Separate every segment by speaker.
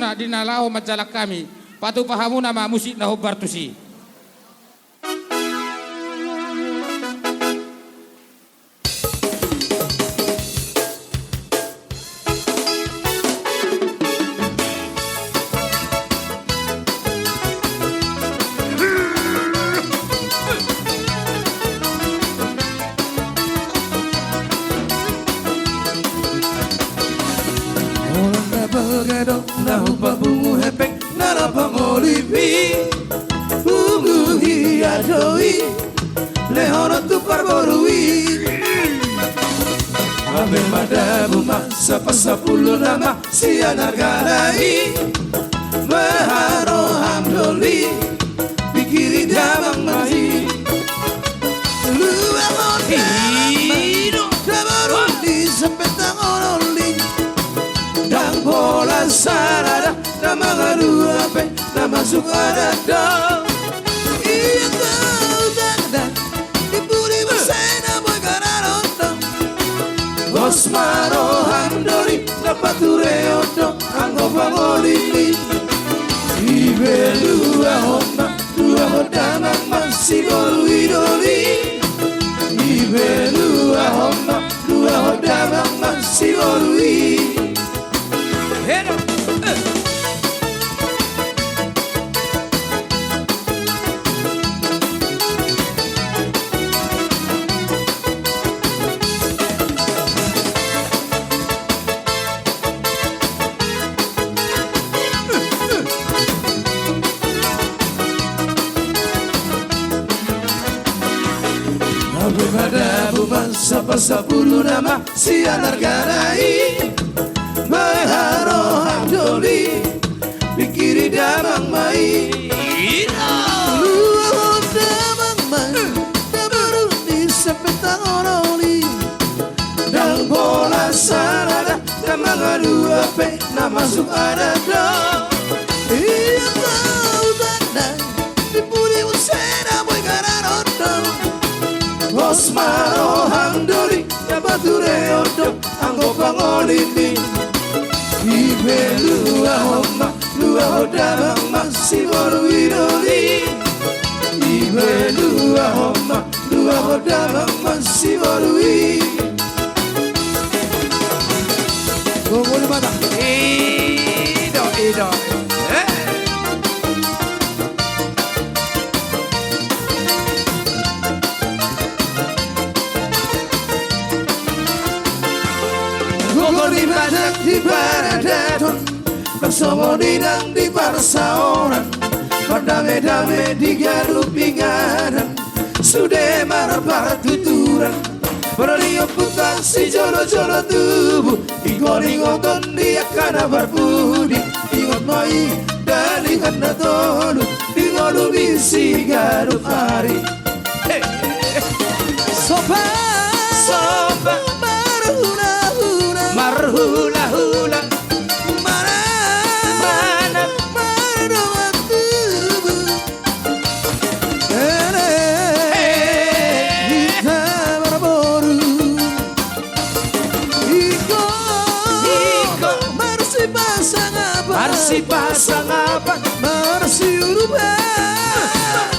Speaker 1: na dinalaho majalak kami. Patu pahamu nama musik na bartusi.
Speaker 2: Sepuluh nama sianaganai Maharoham doli Pikiri damang mahi Luang odam Dabarundi sempetang oroli Dang bola sarada Nama ngadu ape Nama sukarada Iya tau dangdang Dipuri bersena boy kararoto Osmaroham doli dapat tureodo anggo pangolili Ibe dua hodamang masih golwidoli Ibe dua hodamang masih golwi Sepuluh nama sianarganai Maharoham doli Pikiri damang mai Luang damang mai Dabarundi sepetang oroli Dang bola sarada Damang adu ape Nama sukarada Iya tau tandang Dipuri usena boy kararodo Osmaroham doli dapat tureodo anggo pangolini Ibe dua hodamang masih golwidoli Ibe dua hodamang masih golwi Tunggu di mata Ido di Baradaton Bersama dinang di Barsaonan Berdame-dame di Garut Pinganan Sudah marah tuturan Berliop putang si jolo-jolo tubuh Ingon-ingoton dia kana berbudi Ingot mai dari kanda tolu Ingolu bisi Garut hari Sopan Marhula-hula Mana doang tubuh Kita berboru Iko Marsi pasang apa Marsi uruban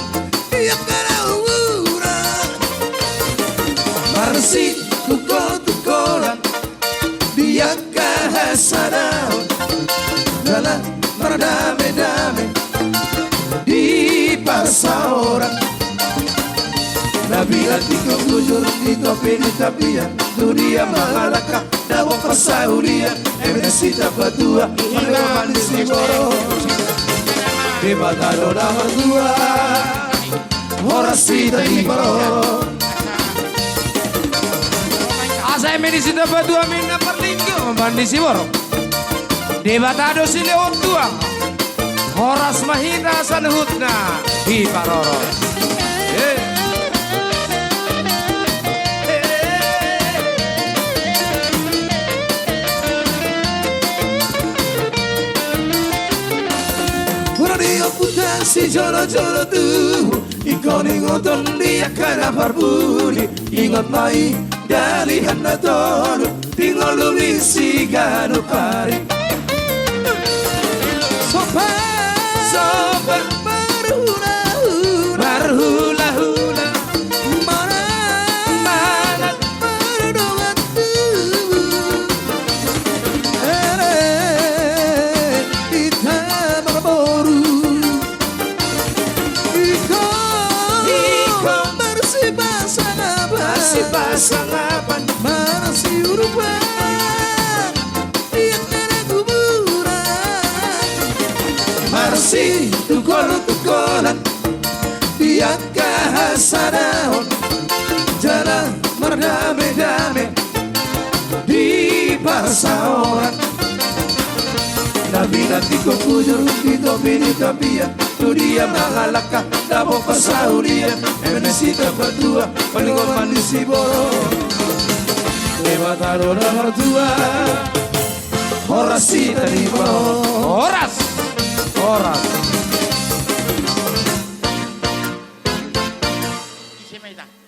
Speaker 2: Yang kena urang Marsi tukol-tukolan Dia kahasadao Dalam berdame-dame Di Barsaoran Nabila tiko kujur di topi di tapian Dunia mahalaka Dawang pasaudia Emenesita patua Meneman di Siboro Di Batado nomor 2 Horasita di Baro Asa Emenesita patua Minna perlinggo Membandi Siboro Di Batado si lewat tua Horas mahina sanuhutna Di Baroro Dia putar si jolo-jolo tuh Ikon ingoton dia kana barbudi Ingot mai dari handa tonu Tinggal lumi si ganu pari Arsi tukol-tukolan Tiang kahasanaon Jalan berdame-dame Di pasaoran Nabi-nabi ko kujur Dito pinitapian Dunia mahalaka Dabo pasauria Emenesita berdua Palingon manis si boro Lewat arona mertua Horas si terima
Speaker 1: Horas.
Speaker 2: Horas
Speaker 1: Siapa itu?